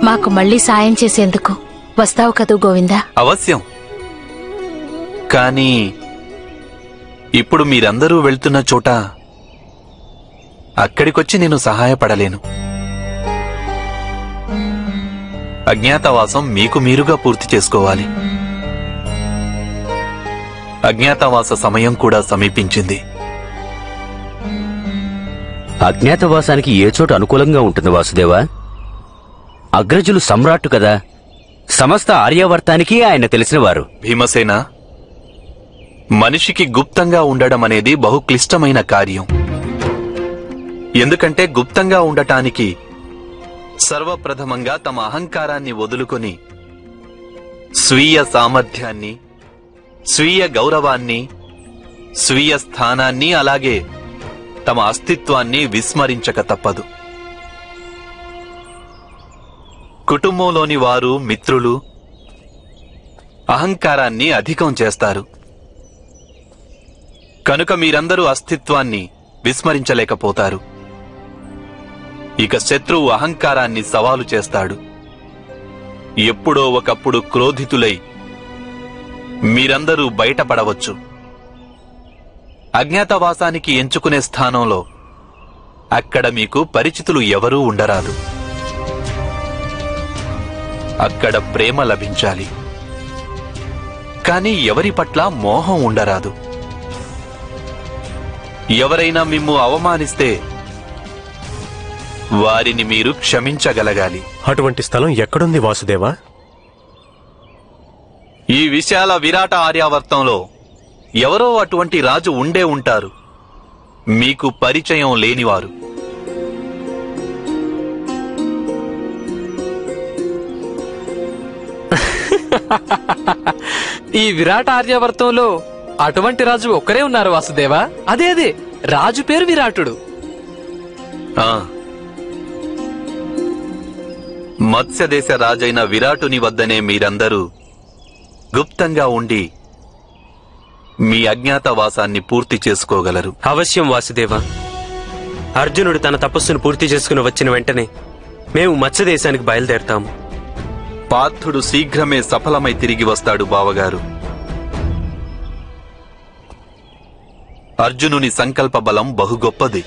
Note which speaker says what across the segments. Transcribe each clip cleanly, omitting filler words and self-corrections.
Speaker 1: మాకు మళ్ళీ సాయం చేసేందుకు వస్తావు కదూ గోవిందా?
Speaker 2: అవశ్యం. కానీ ఇప్పుడు మీరందరూ వెళ్తున్న చోట అక్కడికొచ్చి నేను సహాయపడలేను. అజ్ఞాతవాసం మీకు మీరుగా పూర్తి చేసుకోవాలి. అజ్ఞాతవాస సమయం కూడా సమీపించింది.
Speaker 3: అజ్ఞాతవాసానికి ఏ చోటు అనుకూలంగా ఉంటుంది వాసుదేవా? అగ్రజులు సమ్రాట్టు కదా, సమస్త ఆర్యావర్తానికి ఆయన తెలిసినవారు.
Speaker 2: భీమసేన, మనిషికి గుప్తంగా ఉండడం అనేది బహు క్లిష్టమైన కార్యం. ఎందుకంటే గుప్తంగా ఉండటానికి సర్వప్రథమంగా తమ అహంకారాన్ని వదులుకొని స్వీయ సామర్థ్యాన్ని, స్వీయ గౌరవాన్ని, స్వీయ స్థానాన్ని, అలాగే తమ అస్తిత్వాన్ని విస్మరించక తప్పదు. కుటుంబంలోని వారు, మిత్రులు అహంకారాన్ని అధికం చేస్తారు. కనుక మీరందరూ అస్తిత్వాన్ని విస్మరించలేకపోతారు. ఇక శత్రువు అహంకారాన్ని సవాలు చేస్తాడు. ఎప్పుడో ఒకప్పుడు క్రోధితులై మీరందరూ బయటపడవచ్చు. అజ్ఞాతవాసానికి ఎంచుకునే స్థానంలో అక్కడ మీకు పరిచితులు ఎవరూ ఉండరాదు. అక్కడ ప్రేమ లభించాలి, కానీ ఎవరి పట్ల మోహం ఉండరాదు. ఎవరైనా మిమ్ము అవమానిస్తే వారిని మీరు క్షమించగలగాలి.
Speaker 4: అటువంటి స్థలం ఎక్కడుంది వాసుదేవా?
Speaker 2: ఈ విశాల విరాట ఆర్యావర్తంలో ఎవరో అటువంటి రాజు ఉండే ఉంటారు, మీకు పరిచయం లేనివారు.
Speaker 5: ఈ విరాట ఆర్యావర్తంలో అటువంటి రాజు ఒక్కరే ఉన్నారు వాసుదేవా. అదే రాజు పేరు విరాటుడు.
Speaker 2: మత్స్యదేశ రాజైన విరాటుని వద్దనే మీరందరూ గుప్తంగా ఉండి మీ అజ్ఞాతవాసాన్ని పూర్తి చేసుకోగలరు.
Speaker 6: అవశ్యం వాసుదేవా. అర్జునుడు తన తపస్సును పూర్తి చేసుకుని వచ్చిన వెంటనే మేము మత్స్యదేశానికి బయలుదేరతాము.
Speaker 2: పార్థుడు శీఘ్రమే సఫలమై తిరిగి వస్తాడు బావగారు. అర్జునుని సంకల్ప బలం బహు గొప్పది.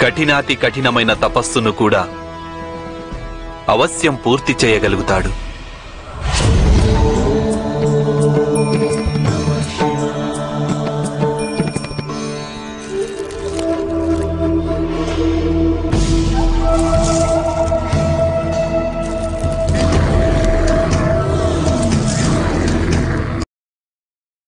Speaker 2: కఠినాతి కఠినమైన తపస్సును కూడా అవశ్యం పూర్తి చేయగలుగుతాడు.